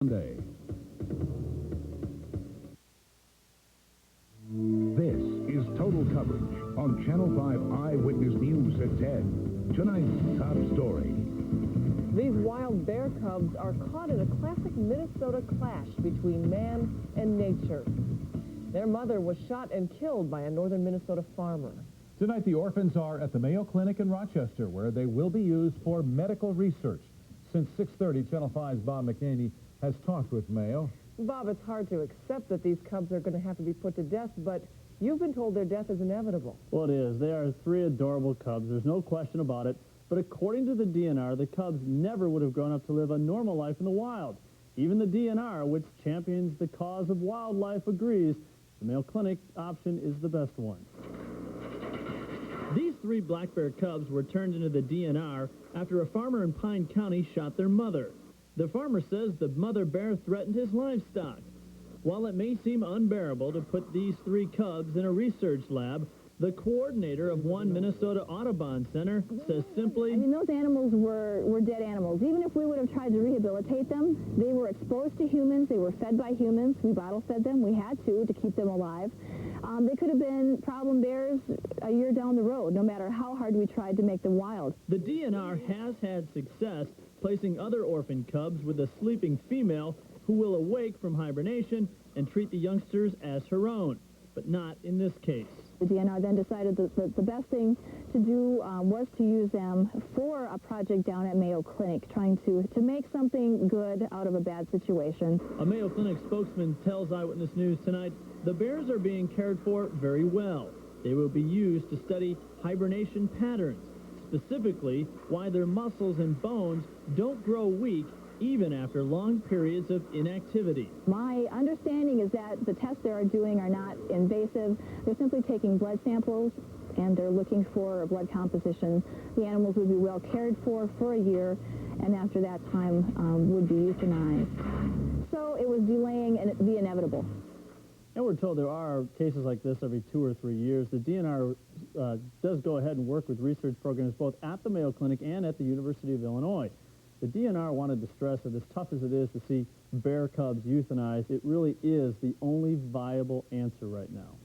Monday. This is Total Coverage on Channel 5 Eyewitness News at 10. Tonight's top story. These wild bear cubs are caught in a classic Minnesota clash between man and nature. Their mother was shot and killed by a northern Minnesota farmer. Tonight, the orphans are at the Mayo Clinic in Rochester, where they will be used for medical research. Since 6:30, Channel 5's Bob McNaney has talked with Mayo. Bob, it's hard to accept that these cubs are going to have to be put to death, but you've been told their death is inevitable. Well, it is. They are three adorable cubs. There's no question about it. But according to the DNR, the cubs never would have grown up to live a normal life in the wild. Even the DNR, which champions the cause of wildlife, agrees the Mayo Clinic option is the best one. These three black bear cubs were turned into the DNR after a farmer in Pine County shot their mother. The farmer says the mother bear threatened his livestock. While it may seem unbearable to put these three cubs in a research lab, the coordinator of one Minnesota Audubon Center says simply, I mean, those animals were dead animals. Even if we would have tried to rehabilitate them, they were exposed to humans. They were fed by humans. We bottle fed them. We had to keep them alive. They could have been problem bears a year down the road, no matter how hard we tried to make them wild. The DNR has had success placing other orphan cubs with a sleeping female who will awake from hibernation and treat the youngsters as her own, but not in this case. The DNR then decided that the best thing to do was to use them for a project down at Mayo Clinic, trying to make something good out of a bad situation. A Mayo Clinic spokesman tells Eyewitness News tonight the bears are being cared for very well. They will be used to study hibernation patterns, specifically why their muscles and bones don't grow weak even after long periods of inactivity. My understanding is that the tests they are doing are not invasive. They're simply taking blood samples, and they're looking for a blood composition. The animals would be well cared for a year, and after that time would be euthanized. So it was delaying the inevitable. And we're told there are cases like this every 2 or 3 years. The DNR does go ahead and work with research programs both at the Mayo Clinic and at the University of Illinois. The DNR wanted to stress that as tough as it is to see bear cubs euthanized, it really is the only viable answer right now.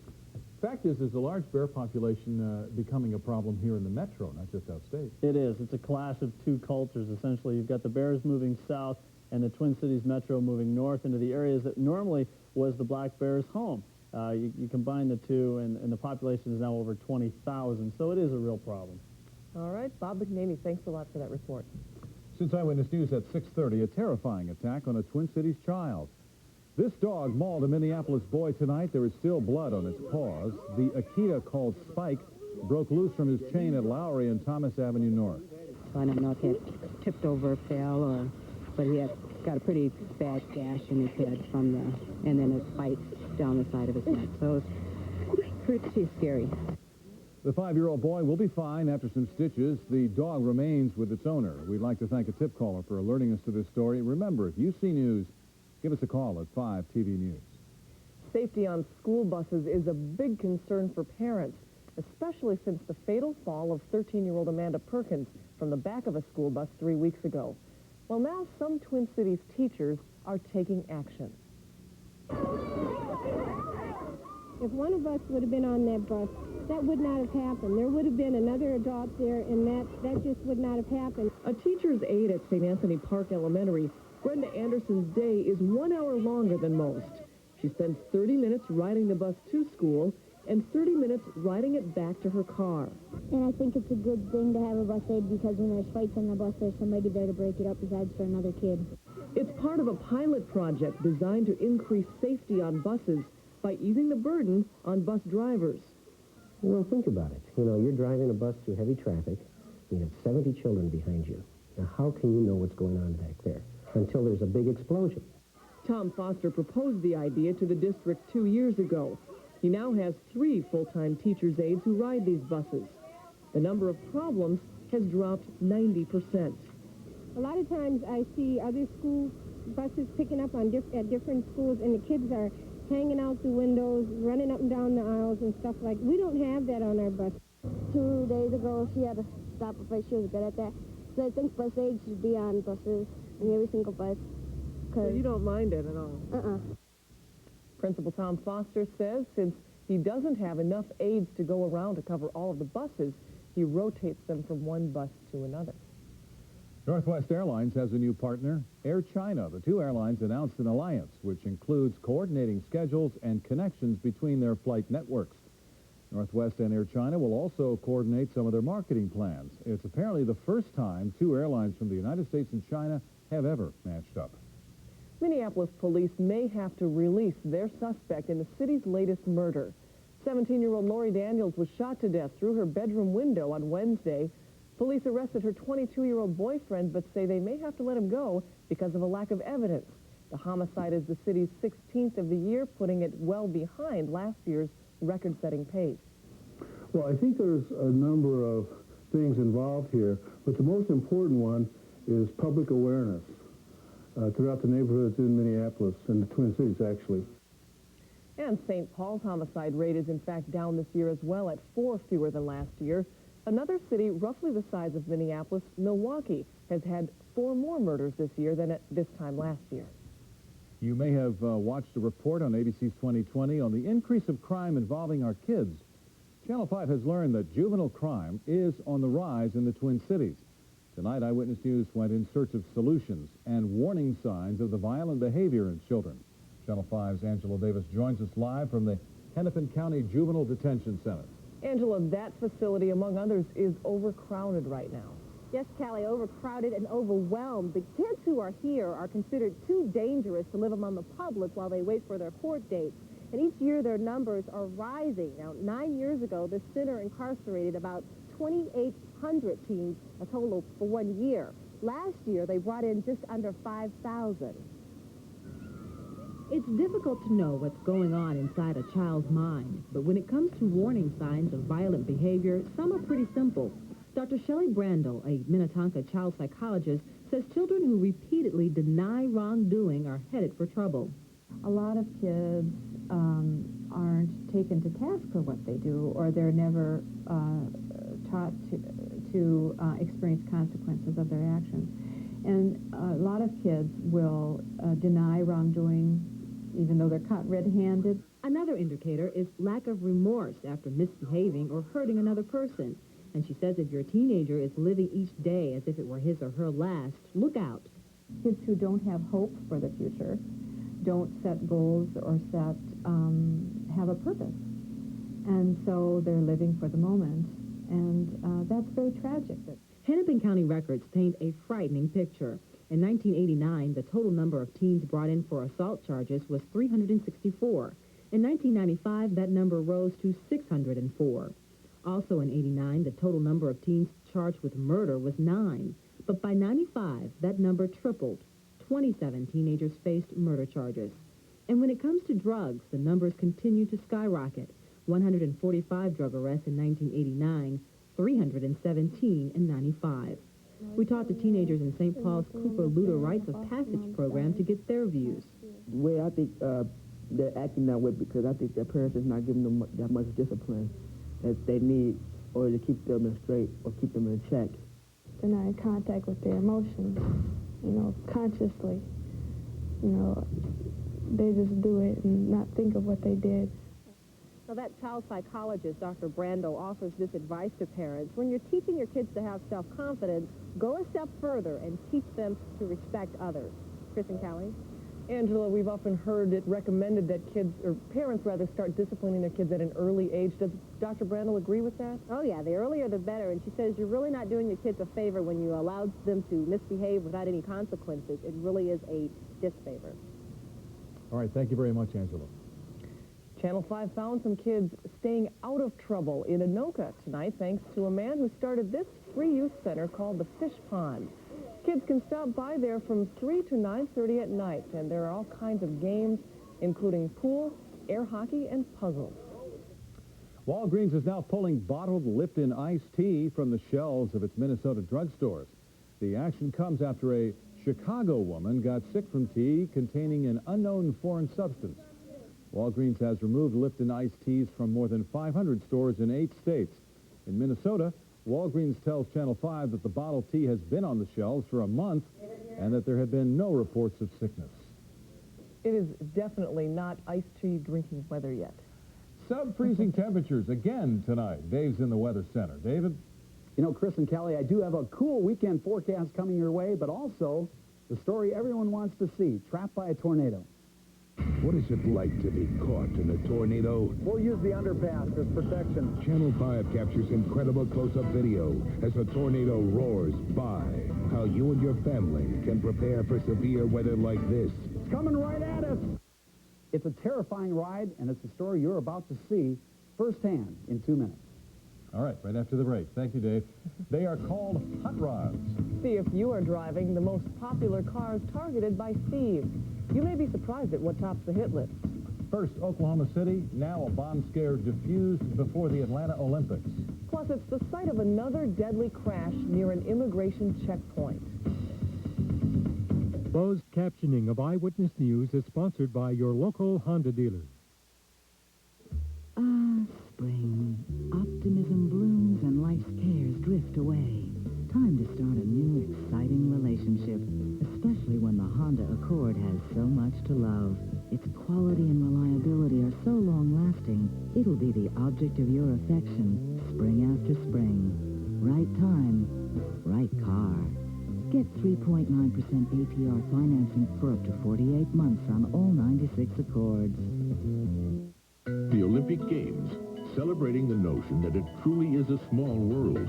Fact is, there's a large bear population becoming a problem here in the metro, not just outstate. It is. It's a clash of two cultures, essentially. You've got the bears moving south and the Twin Cities metro moving north into the areas that normally was the black bear's home. You combine the two, and the population is now over 20,000, so it is a real problem. All right, Bob McNaney, thanks a lot for that report. Since Eyewitness News at 6:30, a terrifying attack on a Twin Cities child. This dog mauled a Minneapolis boy tonight. There is still blood on its paws. The Akita called Spike broke loose from his chain at Lowry and Thomas Avenue North. I don't know if he had tipped over or fell, but he had got a pretty bad gash in his head and then a bite down the side of his neck. So it was pretty scary. The 5-year-old boy will be fine after some stitches. The dog remains with its owner. We'd like to thank a tip caller for alerting us to this story. Remember, if you see news, give us a call at 5 TV News. Safety on school buses is a big concern for parents, especially since the fatal fall of 13-year-old Amanda Perkins from the back of a school bus 3 weeks ago. Well, now some Twin Cities teachers are taking action. If one of us would have been on that bus, that would not have happened. There would have been another adult there, and that just would not have happened. A teacher's aide at St. Anthony Park Elementary, Brenda Anderson's day is 1 hour longer than most. She spends 30 minutes riding the bus to school and 30 minutes riding it back to her car. And I think it's a good thing to have a bus aide because when there's fights on the bus, there's somebody there to break it up besides for another kid. It's part of a pilot project designed to increase safety on buses by easing the burden on bus drivers. Well, think about it. You know, you're driving a bus through heavy traffic. You have 70 children behind you. Now, how can you know what's going on back there until there's a big explosion? Tom Foster proposed the idea to the district 2 years ago. He now has 3 full-time teacher's aides who ride these buses. The number of problems has dropped 90%. A lot of times I see other school buses picking up at different schools, and the kids are hanging out the windows, running up and down the aisles and stuff like that. We don't have that on our bus. 2 days ago, she had a stopper fight. She was good at that. So I think bus aides should be on buses in every single bus. So you don't mind it at all? Principal Tom Foster says since he doesn't have enough aides to go around to cover all of the buses, he rotates them from one bus to another. Northwest Airlines has a new partner, Air China. The two airlines announced an alliance, which includes coordinating schedules and connections between their flight networks. Northwest and Air China will also coordinate some of their marketing plans. It's apparently the first time two airlines from the United States and China have ever matched up. Minneapolis police may have to release their suspect in the city's latest murder. 17-year-old Lori Daniels was shot to death through her bedroom window on Wednesday. Police arrested her 22-year-old boyfriend, but say they may have to let him go because of a lack of evidence. The homicide is the city's 16th of the year, putting it well behind last year's record-setting pace. Well, I think there's a number of things involved here, but the most important one is public awareness throughout the neighborhoods in Minneapolis and the Twin Cities, actually. And St. Paul's homicide rate is in fact down this year as well at 4 fewer than last year. Another city roughly the size of Minneapolis, Milwaukee, has had 4 more murders this year than at this time last year. You may have watched a report on ABC's 2020 on the increase of crime involving our kids. Channel 5 has learned that juvenile crime is on the rise in the Twin Cities. Tonight, Eyewitness News went in search of solutions and warning signs of the violent behavior in children. Channel 5's Angela Davis joins us live from the Hennepin County Juvenile Detention Center. Angela, that facility, among others, is overcrowded right now. Yes, Callie, overcrowded and overwhelmed. The kids who are here are considered too dangerous to live among the public while they wait for their court dates. And each year their numbers are rising. Now, 9 years ago, this center incarcerated about 2,800 teens, a total for 1 year. Last year, they brought in just under 5,000. It's difficult to know what's going on inside a child's mind, but when it comes to warning signs of violent behavior, some are pretty simple. Dr. Shelley Brandel, a Minnetonka child psychologist, says children who repeatedly deny wrongdoing are headed for trouble. A lot of kids aren't taken to task for what they do, or they're never taught to experience consequences of their actions. And a lot of kids will deny wrongdoing even though they're caught red-handed. Another indicator is lack of remorse after misbehaving or hurting another person. And she says if your teenager is living each day as if it were his or her last, look out. Kids who don't have hope for the future, don't set goals or have a purpose. And so they're living for the moment. And that's very tragic. Hennepin County records paint a frightening picture. In 1989, the total number of teens brought in for assault charges was 364. In 1995, that number rose to 604. Also in 89, the total number of teens charged with murder was 9. But by 95, that number tripled. 27 teenagers faced murder charges. And when it comes to drugs, the numbers continue to skyrocket. 145 drug arrests in 1989, 317 in 95. We talked to teenagers in St. Paul's Cooper Luter Rites of Passage program to get their views. The way I think they're acting that way because I think their parents is not giving them that much discipline that they need or to keep them straight or keep them in check. They're not in contact with their emotions, consciously. They just do it and not think of what they did. So that child psychologist, Dr. Brando, offers this advice to parents. When you're teaching your kids to have self-confidence, go a step further and teach them to respect others. Chris and Callie? Angela, we've often heard it recommended that kids, or parents rather, start disciplining their kids at an early age. Does Dr. Brandel agree with that? Oh, yeah, the earlier the better. And she says you're really not doing your kids a favor when you allow them to misbehave without any consequences. It really is a disfavor. All right, thank you very much, Angela. Channel 5 found some kids staying out of trouble in Anoka tonight thanks to a man who started this free youth center called the Fish Pond. Kids can stop by there from 3 to 9:30 at night, and there are all kinds of games, including pool, air hockey, and puzzles. Walgreens is now pulling bottled Lipton iced tea from the shelves of its Minnesota drugstores. The action comes after a Chicago woman got sick from tea containing an unknown foreign substance. Walgreens has removed Lipton iced teas from more than 500 stores in 8 states. In Minnesota, Walgreens tells Channel 5 that the bottled tea has been on the shelves for a month and that there have been no reports of sickness. It is definitely not iced tea drinking weather yet. Sub-freezing temperatures again tonight. Dave's in the Weather Center. David? You know, Chris and Kelly, I do have a cool weekend forecast coming your way, but also the story everyone wants to see, trapped by a tornado. What is it like to be caught in a tornado? We'll use the underpass as protection. Channel 5 captures incredible close-up video as a tornado roars by. How you and your family can prepare for severe weather like this. It's coming right at us. It's a terrifying ride, and it's a story you're about to see firsthand in 2 minutes. All right, right after the break. Thank you, Dave. They are called hot rods. See if you are driving the most popular cars targeted by thieves. You may be surprised at what tops the hit list. First, Oklahoma City, now a bomb scare diffused before the Atlanta Olympics. Plus, it's the site of another deadly crash near an immigration checkpoint. Closed captioning of Eyewitness News is sponsored by your local Honda dealer. Spring. Optimism blooms and life's cares drift away. Time to start a new, exciting relationship, especially when the Honda Accord has so much to love. Its quality and reliability are so long-lasting, it'll be the object of your affection, spring after spring. Right time, right car. Get 3.9% APR financing for up to 48 months on all 96 Accords. The Olympic Games, celebrating the notion that it truly is a small world.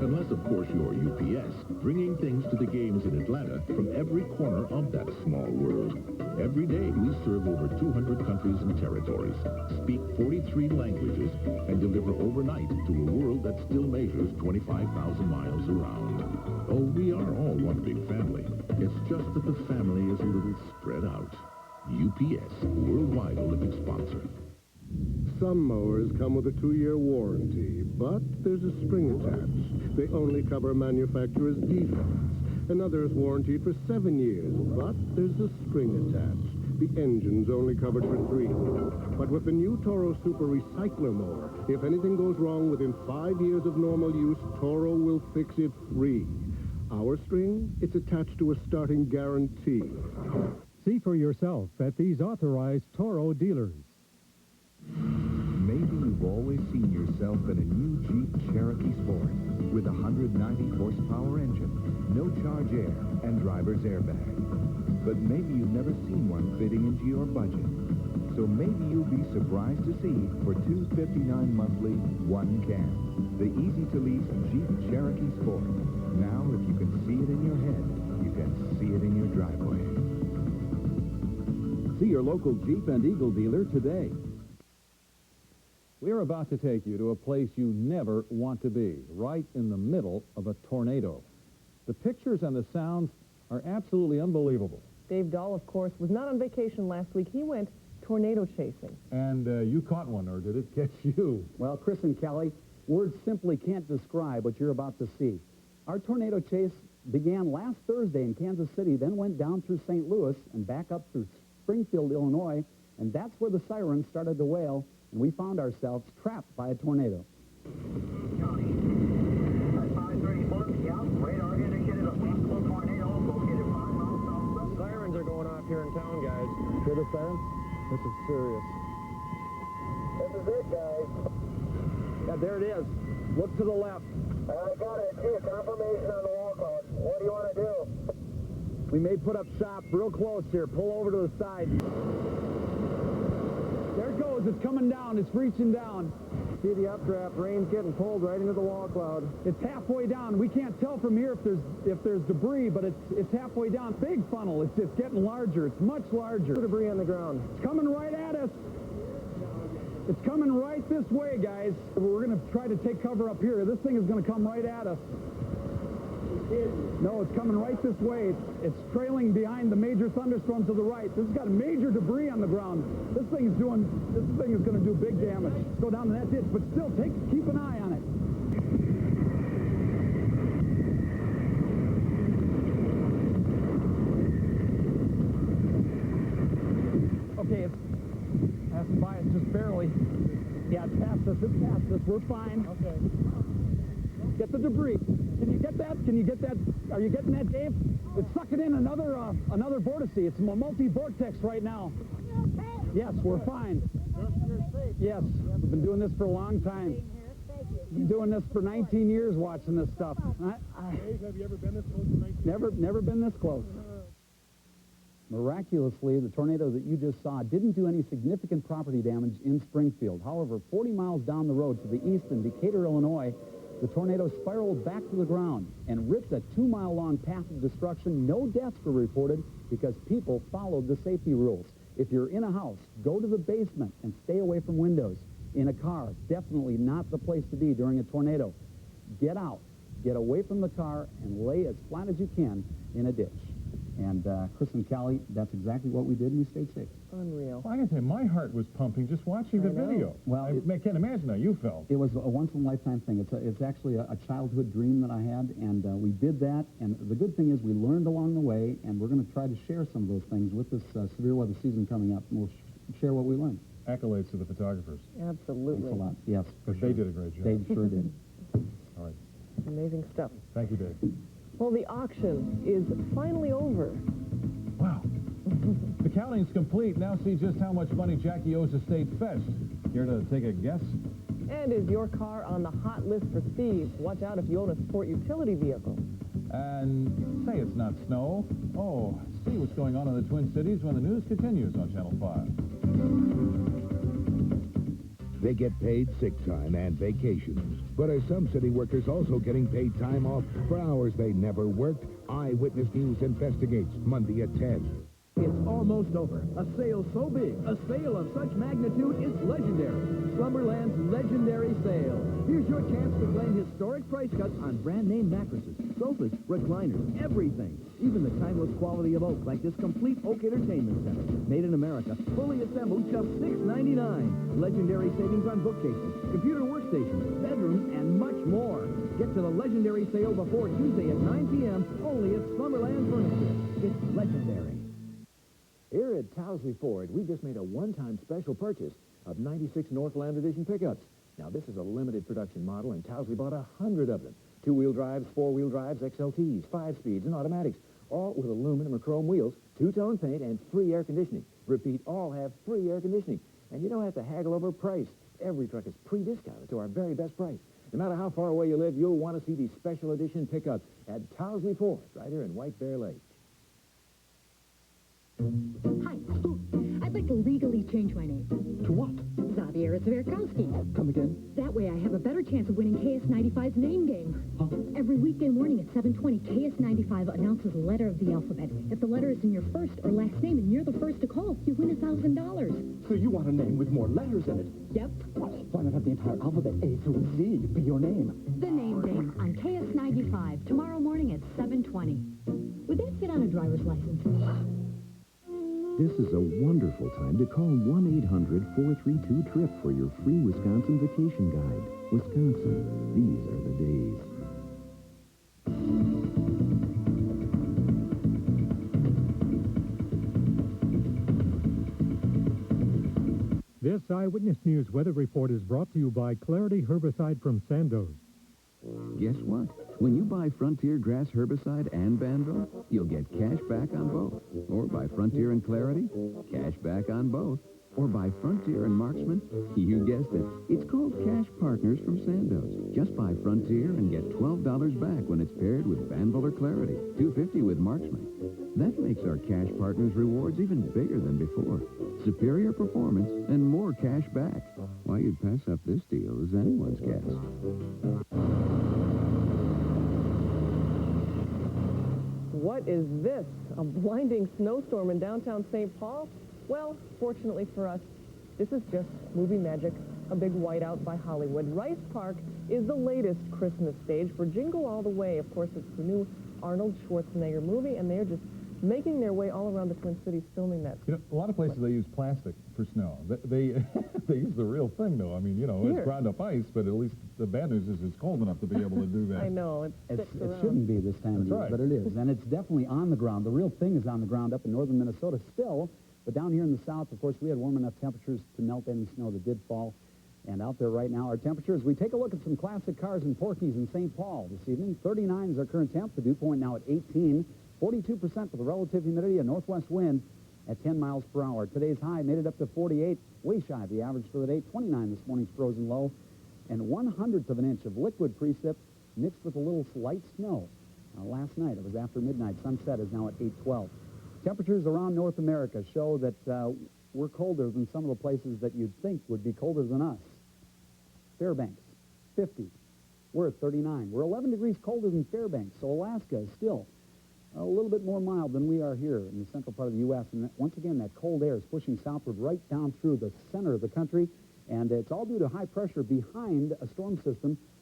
Unless, of course, you're UPS, bringing things to the games in Atlanta from every corner of that small world. Every day, we serve over 200 countries and territories, speak 43 languages, and deliver overnight to a world that still measures 25,000 miles around. Oh, we are all one big family. It's just that the family is a little spread out. UPS, worldwide Olympic sponsor. Some mowers come with a 2-year warranty, but there's a spring attached. They only cover manufacturer's defects. Another is warranted for 7 years, but there's a spring attached. The engine's only covered for 3. But with the new Toro Super Recycler mower, if anything goes wrong within 5 years of normal use, Toro will fix it free. Our string, it's attached to a starting guarantee. See for yourself at these authorized Toro dealers. Maybe you've always seen yourself in a new Jeep Cherokee Sport with a 190-horsepower engine, no charge air, and driver's airbag. But maybe you've never seen one fitting into your budget. So maybe you'll be surprised to see for $259 monthly, one can. The easy-to-lease Jeep Cherokee Sport. Now, if you can see it in your head, you can see it in your driveway. See your local Jeep and Eagle dealer today. We're about to take you to a place you never want to be, right in the middle of a tornado. The pictures and the sounds are absolutely unbelievable. Dave Dahl, of course, was not on vacation last week. He went tornado chasing. And you caught one, or did it catch you? Well, Chris and Kelly, words simply can't describe what you're about to see. Our tornado chase began last Thursday in Kansas City, then went down through St. Louis and back up through Springfield, Illinois, and that's where the sirens started to wail, and we found ourselves trapped by a tornado. Sirens are going off here in town, guys. Hear the sirens? This is serious. This is it, guys. Yeah, there it is. Look to the left. I got it. See a confirmation on the walkout. What do you want to do? We may put up shop real close here. Pull over to the side. There it goes. It's coming down. It's reaching down. See the updraft. Rain's getting pulled right into the wall cloud. It's halfway down. We can't tell from here if there's debris, but it's halfway down. Big funnel. It's getting larger. It's much larger. Debris on the ground. It's coming right at us. It's coming right this way, guys. We're going to try to take cover up here. This thing is going to come right at us. No, it's coming right this way. It's trailing behind the major thunderstorm to the right. This has got major debris on the ground. This thing is going to do big damage. Let's go down to that ditch, but still, keep an eye on it. Okay, it's passing by us just barely. Yeah, it's past us. It's past us. We're fine. Okay. Get the debris. Can you get that? Can you get that? Are you getting that, Dave? It's sucking in another vortex. It's a multi-vortex right now. Yes, we're fine. Yes, we've been doing this for a long time. Been doing this for 19 years, watching this stuff. Have you ever been this close to 19 years? Never been this close. Miraculously, the tornado that you just saw didn't do any significant property damage in Springfield. However, 40 miles down the road to the east in Decatur, Illinois, the tornado spiraled back to the ground and ripped a 2-mile-long path of destruction. No deaths were reported because people followed the safety rules. If you're in a house, go to the basement and stay away from windows. In a car, definitely not the place to be during a tornado. Get out, get away from the car, and lay as flat as you can in a ditch. And Chris and Callie, that's exactly what we did, and we stayed safe. Unreal. Well, I gotta say, my heart was pumping just watching the video. Well, I can't imagine how you felt. It was a once-in-a-lifetime thing. It's actually a childhood dream that I had, and we did that. And the good thing is we learned along the way, and we're going to try to share some of those things with this severe weather season coming up. We'll share what we learned. Accolades to the photographers. Absolutely. Thanks a lot. Yes. Because they did a great job. They sure did. All right. Amazing stuff. Thank you, Dave. Well, the auction is finally over. Wow. The counting's complete. Now see just how much money Jackie owes the state fetched. Care to take a guess? And is your car on the hot list for thieves? Watch out if you own a sport utility vehicle. And say it's not snow. Oh, see what's going on in the Twin Cities when the news continues on Channel 5. They get paid sick time and vacations. But are some city workers also getting paid time off for hours they never worked? Eyewitness News investigates Monday at 10. It's almost over. A sale so big, a sale of such magnitude, it's legendary. Slumberland's legendary sale. Here's your chance to claim historic price cuts on brand name mattresses, sofas, recliners, everything. Even the timeless quality of oak, like this complete oak entertainment center. Made in America, fully assembled, just $6.99. Legendary savings on bookcases, computer workstations, bedrooms, and much more. Get to the legendary sale before Tuesday at 9 p.m. only at Slumberland Furniture. It's legendary. Here at Towsley Ford, we just made a one-time special purchase of 96 Northland Edition pickups. Now, this is a limited production model, and Towsley bought 100 of them. Two-wheel drives, four-wheel drives, XLTs, 5-speeds, and automatics, all with aluminum or chrome wheels, two-tone paint, and free air conditioning. Repeat, all have free air conditioning. And you don't have to haggle over price. Every truck is pre-discounted to our very best price. No matter how far away you live, you'll want to see these special edition pickups at Towsley Ford, right here in White Bear Lake. Hi. I'd like to legally change my name. To what? Xavier Zverkowski. Come again? That way I have a better chance of winning KS95's name game. Huh? Every weekday morning at 7:20, KS95 announces a letter of the alphabet. If the letter is in your first or last name and you're the first to call, you win $1,000. So you want a name with more letters in it? Yep. Why not have the entire alphabet A through Z be your name? The name game on KS95 tomorrow morning at 7:20. Would that fit on a driver's license? This is a wonderful time to call 1-800-432-TRIP for your free Wisconsin vacation guide. Wisconsin, these are the days. This Eyewitness News weather report is brought to you by Clarity Herbicide from Sandoz. Guess what? When you buy Frontier Grass Herbicide and Banville, you'll get cash back on both. Or buy Frontier and Clarity, cash back on both. Or buy Frontier and Marksman, you guessed it. It's called Cash Partners from Sandoz. Just buy Frontier and get $12 back when it's paired with Banville or Clarity, $2.50 with Marksman. That makes our Cash Partners rewards even bigger than before. Superior performance and more cash back. Why you'd pass up this deal is anyone's guess. What is this? A blinding snowstorm in downtown St. Paul? Well, fortunately for us, this is just movie magic, a big whiteout by Hollywood. Rice Park is the latest Christmas stage for Jingle All the Way. Of course, it's the new Arnold Schwarzenegger movie, and they're just making their way all around the Twin Cities filming that. You know, a lot of places they use plastic for snow. They use the real thing, though. I mean, you know, it's ground up ice, but at least the bad news is it's cold enough to be able to do that. I know. It shouldn't be this time of year, but it is. And it's definitely on the ground. The real thing is on the ground up in northern Minnesota still. But down here in the south, of course, we had warm enough temperatures to melt any snow that did fall. And out there right now, our temperatures, we take a look at some classic cars and Porkies in St. Paul this evening. 39 is our current temp. The dew point now at 18. 42% for the relative humidity, a northwest wind at 10 miles per hour. Today's high made it up to 48, way shy of the average for the day. 29 this morning's frozen low, and 1/100th of an inch of liquid precip mixed with a little light snow. Last night, it was after midnight. Sunset is now at 8:12. Temperatures around North America show that we're colder than some of the places that you'd think would be colder than us. Fairbanks, 50. We're at 39. We're 11 degrees colder than Fairbanks, so Alaska is still a little bit more mild than we are here in the central part of the U.S. And once again, that cold air is pushing southward right down through the center of the country, and it's all due to high pressure behind a storm system